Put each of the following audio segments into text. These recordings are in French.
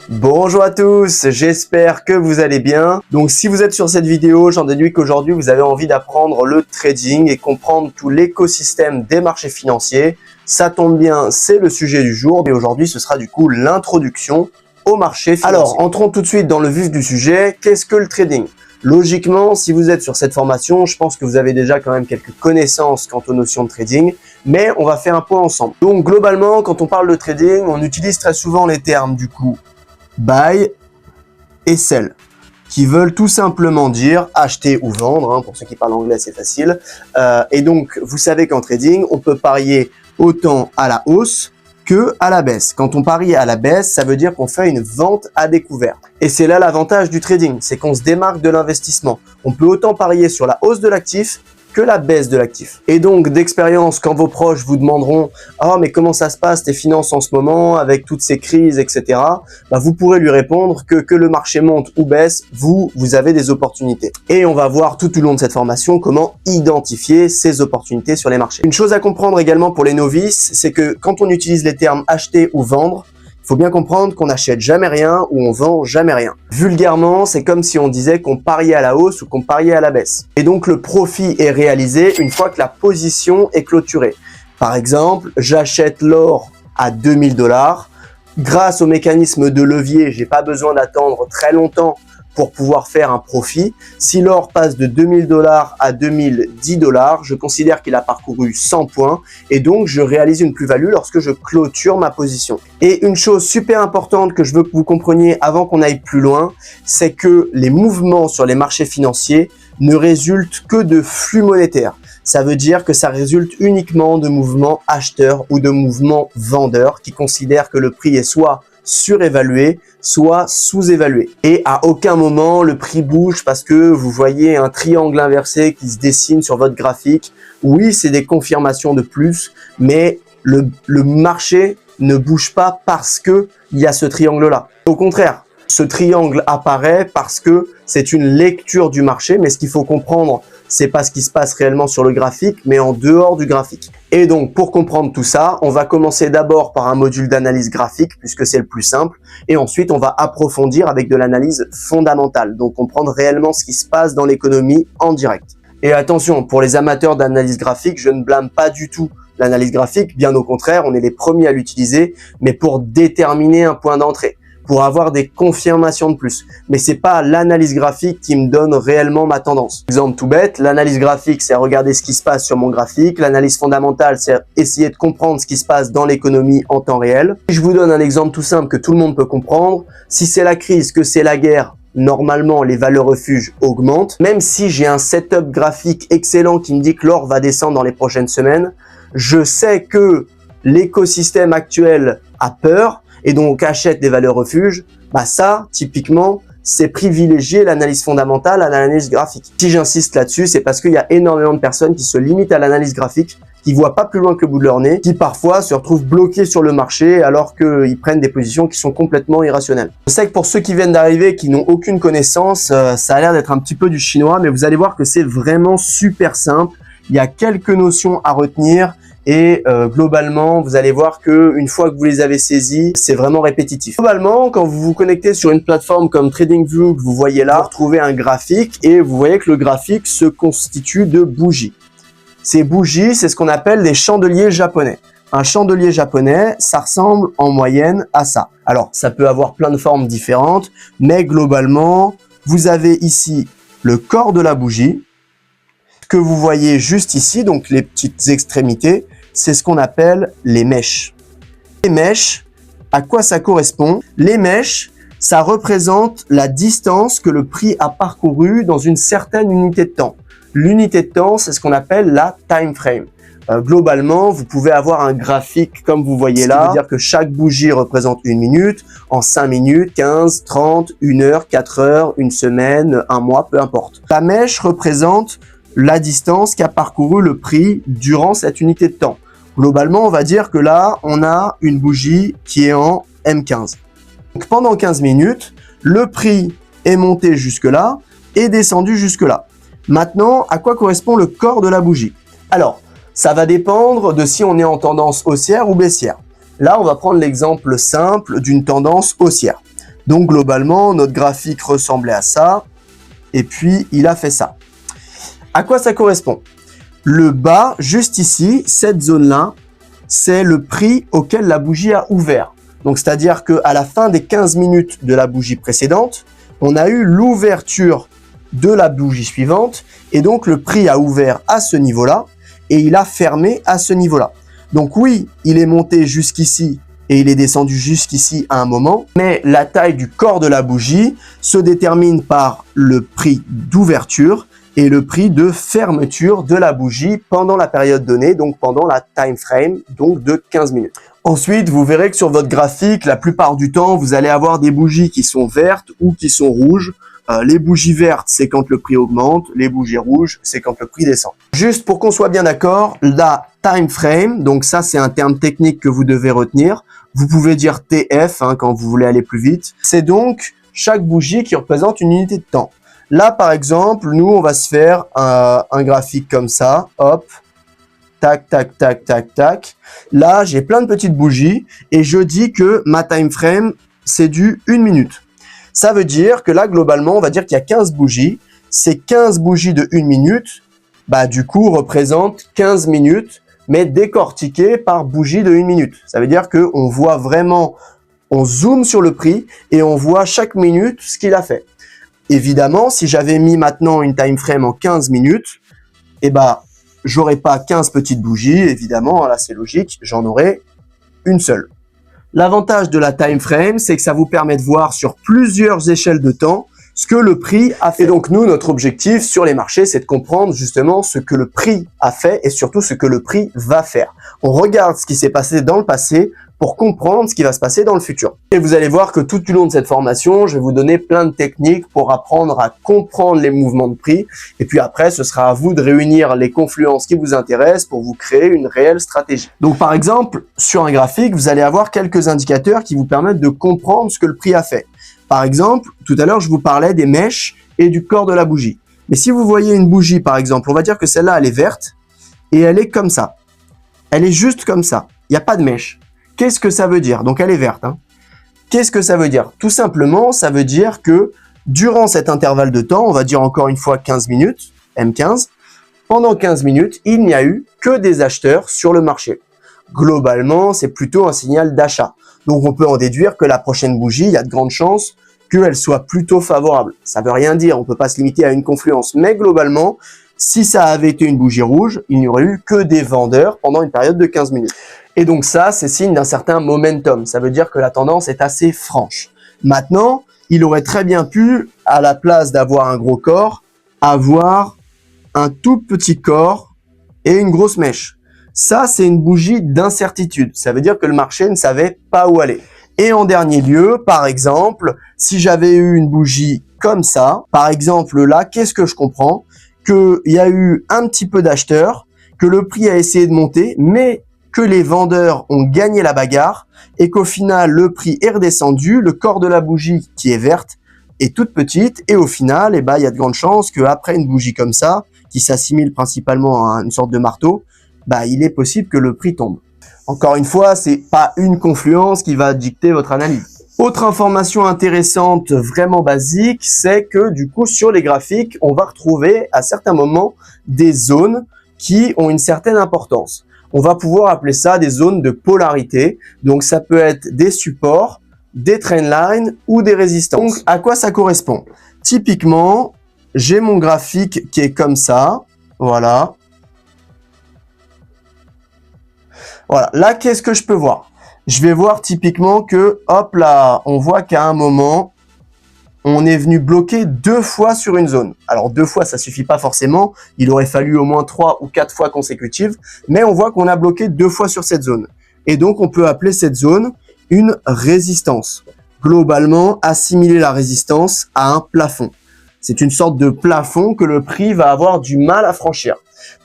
Bonjour à tous, j'espère que vous allez bien. Donc si vous êtes sur cette vidéo, j'en déduis qu'aujourd'hui vous avez envie d'apprendre le trading et comprendre tout l'écosystème des marchés financiers. Ça tombe bien, c'est le sujet du jour et aujourd'hui ce sera du coup l'introduction au marché financier. Alors entrons tout de suite dans le vif du sujet, qu'est-ce que le trading ? Logiquement, si vous êtes sur cette formation, je pense que vous avez déjà quand même quelques connaissances quant aux notions de trading, mais on va faire un point ensemble. Donc globalement, quand on parle de trading, on utilise très souvent les termes du coup buy et sell, qui veulent tout simplement dire acheter ou vendre, pour ceux qui parlent anglais c'est facile. Et donc vous savez qu'en trading, on peut parier autant à la hausse que à la baisse. Quand on parie à la baisse, ça veut dire qu'on fait une vente à découvert. Et c'est là l'avantage du trading, c'est qu'on se démarque de l'investissement. On peut autant parier sur la hausse de l'actif que la baisse de l'actif. Et donc d'expérience, quand vos proches vous demanderont « Ah, mais comment ça se passe tes finances en ce moment avec toutes ces crises, etc. » Vous pourrez lui répondre que le marché monte ou baisse, vous avez des opportunités. Et on va voir tout au long de cette formation comment identifier ces opportunités sur les marchés. Une chose à comprendre également pour les novices, c'est que quand on utilise les termes acheter ou vendre, il faut bien comprendre qu'on n'achète jamais rien ou on vend jamais rien. Vulgairement, c'est comme si on disait qu'on pariait à la hausse ou qu'on pariait à la baisse. Et donc, le profit est réalisé une fois que la position est clôturée. Par exemple, j'achète l'or à 2000 $. Grâce au mécanisme de levier, j'ai pas besoin d'attendre très longtemps pour pouvoir faire un profit. Si l'or passe de 2000 $ à 2010 $, je considère qu'il a parcouru 100 points et donc je réalise une plus-value lorsque je clôture ma position. Et une chose super importante que je veux que vous compreniez avant qu'on aille plus loin, c'est que les mouvements sur les marchés financiers ne résultent que de flux monétaires. Ça veut dire que ça résulte uniquement de mouvements acheteurs ou de mouvements vendeurs qui considèrent que le prix est soit surévalué, soit sous-évalué. Et à aucun moment, le prix bouge parce que vous voyez un triangle inversé qui se dessine sur votre graphique. Oui, c'est des confirmations de plus, mais le marché ne bouge pas parce que il y a ce triangle-là. Au contraire, ce triangle apparaît parce que c'est une lecture du marché, mais ce qu'il faut comprendre, c'est pas ce qui se passe réellement sur le graphique, mais en dehors du graphique. Et donc, pour comprendre tout ça, on va commencer d'abord par un module d'analyse graphique, puisque c'est le plus simple, et ensuite, on va approfondir avec de l'analyse fondamentale, donc comprendre réellement ce qui se passe dans l'économie en direct. Et attention, pour les amateurs d'analyse graphique, je ne blâme pas du tout l'analyse graphique, bien au contraire, on est les premiers à l'utiliser, mais pour déterminer un point d'entrée, pour avoir des confirmations de plus. Mais c'est pas l'analyse graphique qui me donne réellement ma tendance. Exemple tout bête, l'analyse graphique, c'est regarder ce qui se passe sur mon graphique. L'analyse fondamentale, c'est essayer de comprendre ce qui se passe dans l'économie en temps réel. Je vous donne un exemple tout simple que tout le monde peut comprendre. Si c'est la crise, que c'est la guerre, normalement, les valeurs refuges augmentent. Même si j'ai un setup graphique excellent qui me dit que l'or va descendre dans les prochaines semaines, je sais que l'écosystème actuel a peur et donc achète des valeurs refuges, ça, typiquement, c'est privilégier l'analyse fondamentale à l'analyse graphique. Si j'insiste là-dessus, c'est parce qu'il y a énormément de personnes qui se limitent à l'analyse graphique, qui voient pas plus loin que le bout de leur nez, qui parfois se retrouvent bloqués sur le marché alors qu'ils prennent des positions qui sont complètement irrationnelles. Je sais que pour ceux qui viennent d'arriver, qui n'ont aucune connaissance, ça a l'air d'être un petit peu du chinois, mais vous allez voir que c'est vraiment super simple. Il y a quelques notions à retenir. Et globalement, vous allez voir que une fois que vous les avez saisies, c'est vraiment répétitif. Globalement, quand vous vous connectez sur une plateforme comme TradingView, que vous voyez là, vous retrouvez un graphique et vous voyez que le graphique se constitue de bougies. Ces bougies, c'est ce qu'on appelle des chandeliers japonais. Un chandelier japonais, ça ressemble en moyenne à ça. Alors, ça peut avoir plein de formes différentes, mais globalement, vous avez ici le corps de la bougie, que vous voyez juste ici, donc les petites extrémités, c'est ce qu'on appelle les mèches. Les mèches, à quoi ça correspond? Les mèches, ça représente la distance que le prix a parcouru dans une certaine unité de temps. L'unité de temps, c'est ce qu'on appelle la time frame. Globalement, vous pouvez avoir un graphique comme vous voyez là, c'est-à-dire que chaque bougie représente une minute, en 5 minutes, 15, 30, 1 heure, 4 heures, une semaine, un mois, peu importe. La mèche représente la distance qu'a parcouru le prix durant cette unité de temps. Globalement, on va dire que là, on a une bougie qui est en M15. Donc, pendant 15 minutes, le prix est monté jusque-là et descendu jusque-là. Maintenant, à quoi correspond le corps de la bougie? Alors, ça va dépendre de si on est en tendance haussière ou baissière. Là, on va prendre l'exemple simple d'une tendance haussière. Donc globalement, notre graphique ressemblait à ça. Et puis, il a fait ça. À quoi ça correspond? Le bas, juste ici, cette zone-là, c'est le prix auquel la bougie a ouvert. Donc, c'est-à-dire qu'à la fin des 15 minutes de la bougie précédente, on a eu l'ouverture de la bougie suivante. Et donc, le prix a ouvert à ce niveau-là et il a fermé à ce niveau-là. Donc oui, il est monté jusqu'ici et il est descendu jusqu'ici à un moment, mais la taille du corps de la bougie se détermine par le prix d'ouverture et le prix de fermeture de la bougie pendant la période donnée, donc pendant la time frame, donc de 15 minutes. Ensuite, vous verrez que sur votre graphique, la plupart du temps, vous allez avoir des bougies qui sont vertes ou qui sont rouges. Les bougies vertes, c'est quand le prix augmente. Les bougies rouges, c'est quand le prix descend. Juste pour qu'on soit bien d'accord, la time frame, donc ça, c'est un terme technique que vous devez retenir. Vous pouvez dire TF quand vous voulez aller plus vite. C'est donc chaque bougie qui représente une unité de temps. Là, par exemple, nous, on va se faire un graphique comme ça. Hop, tac, tac, tac, tac, tac. Là, j'ai plein de petites bougies et je dis que ma time frame, c'est du 1 minute. Ça veut dire que là, globalement, on va dire qu'il y a 15 bougies. Ces 15 bougies de 1 minute, du coup, représentent 15 minutes, mais décortiquées par bougie de 1 minute. Ça veut dire qu'on voit vraiment, on zoome sur le prix et on voit chaque minute ce qu'il a fait. Évidemment, si j'avais mis maintenant une time frame en 15 minutes, j'aurais pas 15 petites bougies, évidemment, là c'est logique, j'en aurais une seule. L'avantage de la time frame, c'est que ça vous permet de voir sur plusieurs échelles de temps ce que le prix a fait. Et donc nous, notre objectif sur les marchés, c'est de comprendre justement ce que le prix a fait et surtout ce que le prix va faire. On regarde ce qui s'est passé dans le passé pour comprendre ce qui va se passer dans le futur. Et vous allez voir que tout au long de cette formation, je vais vous donner plein de techniques pour apprendre à comprendre les mouvements de prix. Et puis après, ce sera à vous de réunir les confluences qui vous intéressent pour vous créer une réelle stratégie. Donc par exemple, sur un graphique, vous allez avoir quelques indicateurs qui vous permettent de comprendre ce que le prix a fait. Par exemple, tout à l'heure, je vous parlais des mèches et du corps de la bougie. Mais si vous voyez une bougie, par exemple, on va dire que celle-là, elle est verte et elle est comme ça. Elle est juste comme ça. Il n'y a pas de mèche. Qu'est-ce que ça veut dire? Donc, elle est verte. Qu'est-ce que ça veut dire? Tout simplement, ça veut dire que durant cet intervalle de temps, on va dire encore une fois 15 minutes, M15, pendant 15 minutes, il n'y a eu que des acheteurs sur le marché. Globalement, c'est plutôt un signal d'achat. Donc, on peut en déduire que la prochaine bougie, il y a de grandes chances qu'elle soit plutôt favorable. Ça veut rien dire, on peut pas se limiter à une confluence. Mais globalement, si ça avait été une bougie rouge, il n'y aurait eu que des vendeurs pendant une période de 15 minutes. Et donc ça, c'est signe d'un certain momentum. Ça veut dire que la tendance est assez franche. Maintenant, il aurait très bien pu, à la place d'avoir un gros corps, avoir un tout petit corps et une grosse mèche. Ça, c'est une bougie d'incertitude. Ça veut dire que le marché ne savait pas où aller. Et en dernier lieu, par exemple, si j'avais eu une bougie comme ça, par exemple là, qu'est-ce que je comprends? Qu'il y a eu un petit peu d'acheteurs, que le prix a essayé de monter, mais que les vendeurs ont gagné la bagarre et qu'au final, le prix est redescendu, le corps de la bougie qui est verte est toute petite et au final, il y a de grandes chances qu'après une bougie comme ça, qui s'assimile principalement à une sorte de marteau, il est possible que le prix tombe. Encore une fois, c'est pas une confluence qui va dicter votre analyse. Autre information intéressante, vraiment basique, c'est que du coup, sur les graphiques, on va retrouver à certains moments des zones qui ont une certaine importance. On va pouvoir appeler ça des zones de polarité. Donc, ça peut être des supports, des trendlines ou des résistances. Donc, à quoi ça correspond? Typiquement, j'ai mon graphique qui est comme ça. Voilà. Voilà. Là, qu'est-ce que je peux voir? Je vais voir typiquement que, hop là, on voit qu'à un moment, on est venu bloquer 2 fois sur une zone. Alors 2 fois, ça suffit pas forcément. Il aurait fallu au moins 3 ou 4 fois consécutives. Mais on voit qu'on a bloqué 2 fois sur cette zone. Et donc, on peut appeler cette zone une résistance. Globalement, assimiler la résistance à un plafond. C'est une sorte de plafond que le prix va avoir du mal à franchir.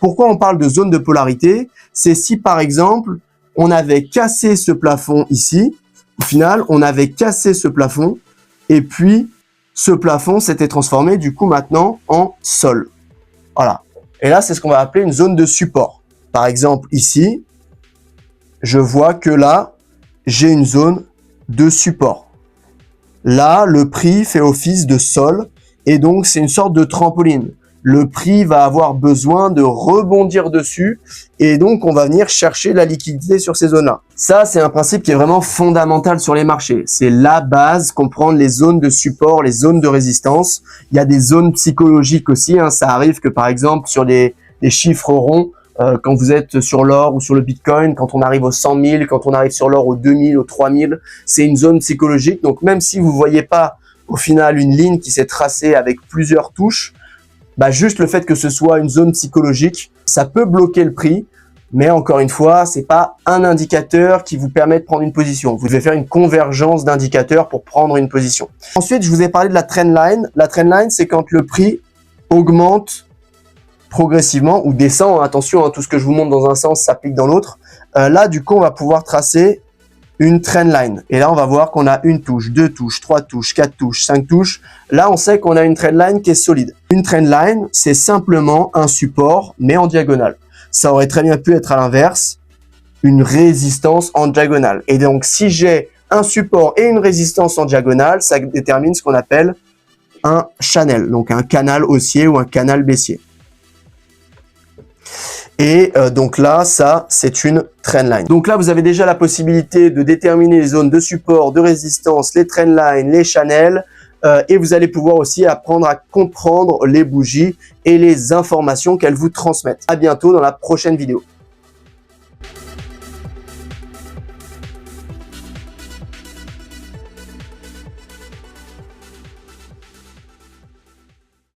Pourquoi on parle de zone de polarité? C'est si, par exemple, on avait cassé ce plafond ici. Au final, on avait cassé ce plafond. Et puis, ce plafond s'était transformé du coup maintenant en sol. Voilà. Et là, c'est ce qu'on va appeler une zone de support. Par exemple, ici, je vois que là, j'ai une zone de support. Là, le prix fait office de sol et donc c'est une sorte de trampoline. Le prix va avoir besoin de rebondir dessus et donc on va venir chercher la liquidité sur ces zones-là. Ça, c'est un principe qui est vraiment fondamental sur les marchés. C'est la base, comprendre les zones de support, les zones de résistance. Il y a des zones psychologiques aussi. Ça arrive que par exemple sur des chiffres ronds, quand vous êtes sur l'or ou sur le Bitcoin, quand on arrive aux 100 000, quand on arrive sur l'or aux 2000, aux 3000, c'est une zone psychologique. Donc même si vous voyez pas au final une ligne qui s'est tracée avec plusieurs touches, juste le fait que ce soit une zone psychologique, ça peut bloquer le prix. Mais encore une fois, c'est pas un indicateur qui vous permet de prendre une position. Vous devez faire une convergence d'indicateurs pour prendre une position. Ensuite, je vous ai parlé de la trendline. La trendline, c'est quand le prix augmente progressivement ou descend. Attention, tout ce que je vous montre dans un sens s'applique dans l'autre. Là, du coup, on va pouvoir tracer une trendline. Et là, on va voir qu'on a une touche, deux touches, trois touches, quatre touches, cinq touches. Là, on sait qu'on a une trendline qui est solide. Une trendline, c'est simplement un support, mais en diagonale. Ça aurait très bien pu être à l'inverse, une résistance en diagonale. Et donc, si j'ai un support et une résistance en diagonale, ça détermine ce qu'on appelle un channel, donc un canal haussier ou un canal baissier. Et donc là, ça, c'est une trendline. Donc là, vous avez déjà la possibilité de déterminer les zones de support, de résistance, les trendlines, les channels. Et vous allez pouvoir aussi apprendre à comprendre les bougies et les informations qu'elles vous transmettent. À bientôt dans la prochaine vidéo.